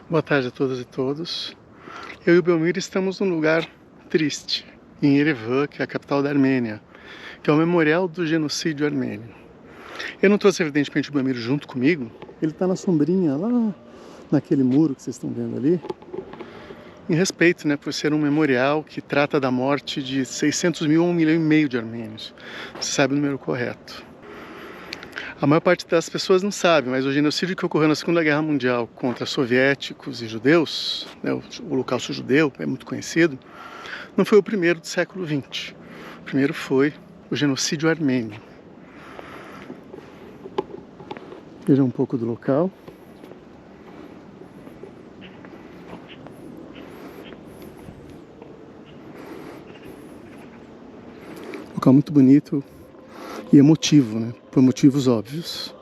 Boa tarde a todas e todos. Eu e o Belmiro estamos num lugar triste, em Yerevan, que é a capital da Armênia, que é o memorial do genocídio armênio. Eu não trouxe, evidentemente, o Belmiro junto comigo. Ele está na sombrinha, lá naquele muro que vocês estão vendo ali, em respeito, por ser um memorial que trata da morte de 600 mil a 1,5 milhão de armênios. Você sabe o número correto. A maior parte das pessoas não sabe, mas o genocídio que ocorreu na Segunda Guerra Mundial contra soviéticos e judeus, o Holocausto judeu é muito conhecido, não foi o primeiro do século XX. O primeiro foi o genocídio armênio. Veja um pouco do local. Local muito bonito e emotivo, por motivos óbvios.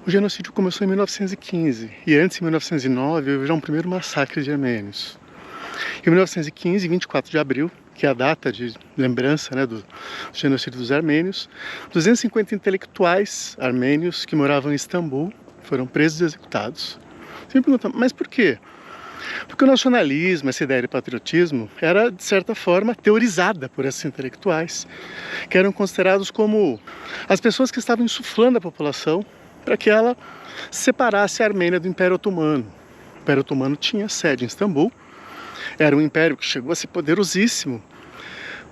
O genocídio começou em 1915 e antes, em 1909, houve já um primeiro massacre de armênios. Em 1915, 24 de abril, que é a data de lembrança do genocídio dos armênios, 250 intelectuais armênios que moravam em Istambul foram presos e executados. Você me pergunta, mas por quê? Porque o nacionalismo, essa ideia de patriotismo, era, de certa forma, teorizada por esses intelectuais, que eram considerados como as pessoas que estavam insuflando a população para que ela separasse a Armênia do Império Otomano. O Império Otomano tinha sede em Istambul, era um império que chegou a ser poderosíssimo,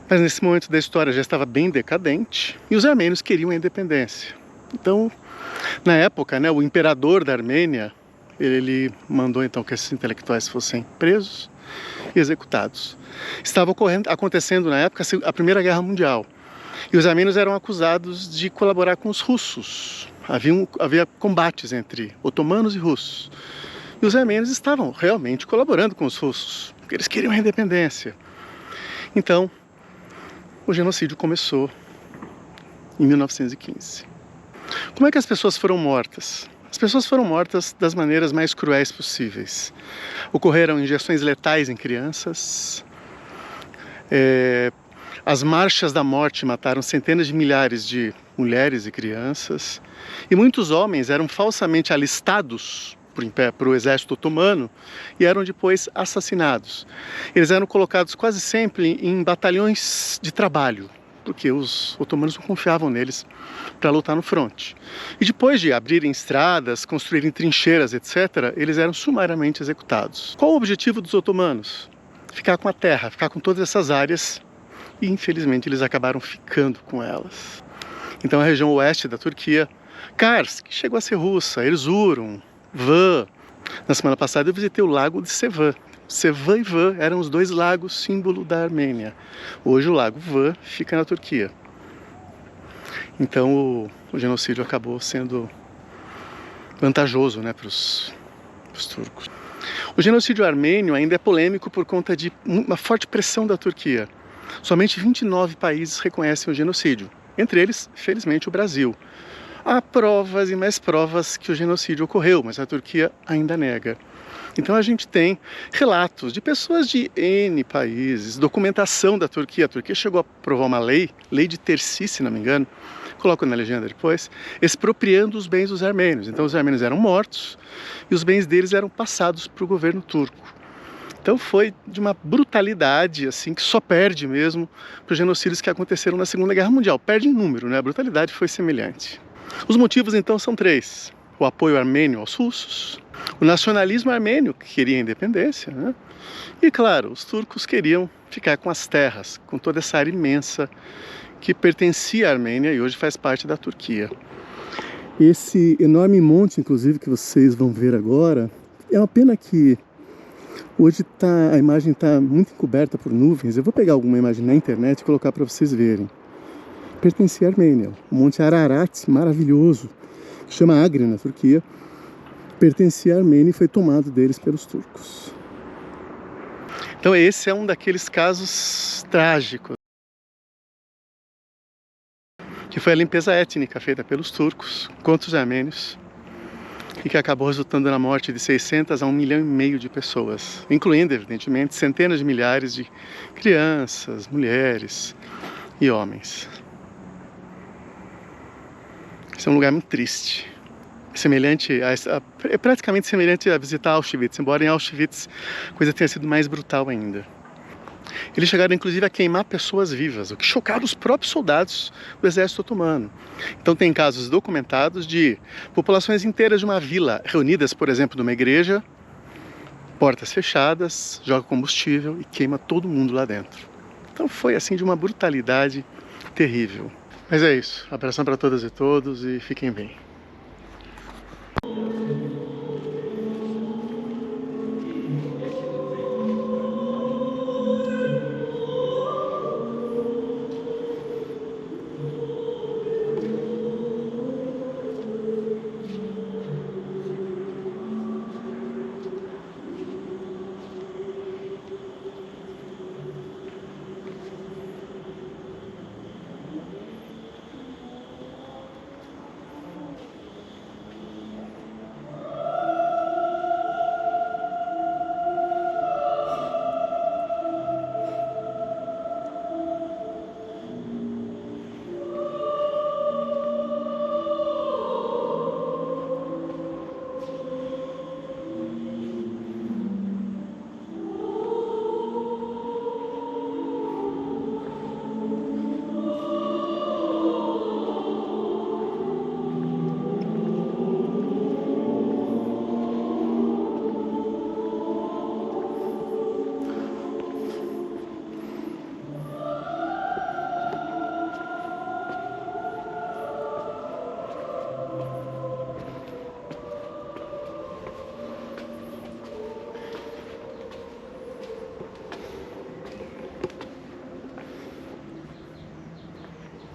mas nesse momento da história já estava bem decadente, e os armênios queriam a independência. Então, na época, o imperador da Armênia, ele mandou então que esses intelectuais fossem presos e executados. Estava acontecendo na época a Primeira Guerra Mundial, e os armênios eram acusados de colaborar com os russos. Havia combates entre otomanos e russos. E os armênios estavam realmente colaborando com os russos, porque eles queriam a independência. Então, o genocídio começou em 1915. Como é que as pessoas foram mortas? As pessoas foram mortas das maneiras mais cruéis possíveis. Ocorreram injeções letais em crianças. As marchas da morte mataram centenas de milhares de mulheres e crianças. E muitos homens eram falsamente alistados para o exército otomano e eram depois assassinados. Eles eram colocados quase sempre em batalhões de trabalho, porque os otomanos não confiavam neles para lutar no fronte. E depois de abrirem estradas, construírem trincheiras, etc., eles eram sumariamente executados. Qual o objetivo dos otomanos? Ficar com a terra, ficar com todas essas áreas, e infelizmente eles acabaram ficando com elas. Então a região oeste da Turquia, Kars, que chegou a ser russa, Erzurum, Van. Na semana passada eu visitei o lago de Sevan. Sevan e Van eram os dois lagos símbolo da Armênia. Hoje o lago Van fica na Turquia. Então o genocídio acabou sendo vantajoso, né, para os turcos. O genocídio armênio ainda é polêmico por conta de uma forte pressão da Turquia. Somente 29 países reconhecem o genocídio, entre eles, felizmente, o Brasil. Há provas e mais provas que o genocídio ocorreu, mas a Turquia ainda nega. Então a gente tem relatos de pessoas de N países, documentação da Turquia. A Turquia chegou a aprovar uma lei de Terci, se não me engano, coloco na legenda depois, expropriando os bens dos armênios. Então os armênios eram mortos e os bens deles eram passados para o governo turco. Então foi de uma brutalidade assim que só perde mesmo para os genocídios que aconteceram na Segunda Guerra Mundial. Perde em número, né? A brutalidade foi semelhante. Os motivos então são três: o apoio armênio aos russos, o nacionalismo armênio, que queria a independência, né? E claro, os turcos queriam ficar com as terras, com toda essa área imensa que pertencia à Armênia e hoje faz parte da Turquia. Esse enorme monte, inclusive, que vocês vão ver agora, é uma pena que hoje a imagem está muito encoberta por nuvens. Eu vou pegar alguma imagem na internet e colocar para vocês verem. Pertencia à Armênia. O Monte Ararat, maravilhoso, chama Agri na Turquia, pertencia à Armênia e foi tomado deles pelos turcos. Então esse é um daqueles casos trágicos, que foi a limpeza étnica feita pelos turcos contra os armênios e que acabou resultando na morte de 600 a 1,5 milhão de pessoas, incluindo, evidentemente, centenas de milhares de crianças, mulheres e homens. Esse é um lugar muito triste, é praticamente semelhante a visitar Auschwitz, embora em Auschwitz a coisa tenha sido mais brutal ainda. Eles chegaram inclusive a queimar pessoas vivas, o que chocava os próprios soldados do exército otomano. Então tem casos documentados de populações inteiras de uma vila reunidas, por exemplo, numa igreja, portas fechadas, joga combustível e queima todo mundo lá dentro. Então foi assim de uma brutalidade terrível. Mas é isso, abração para todas e todos e fiquem bem.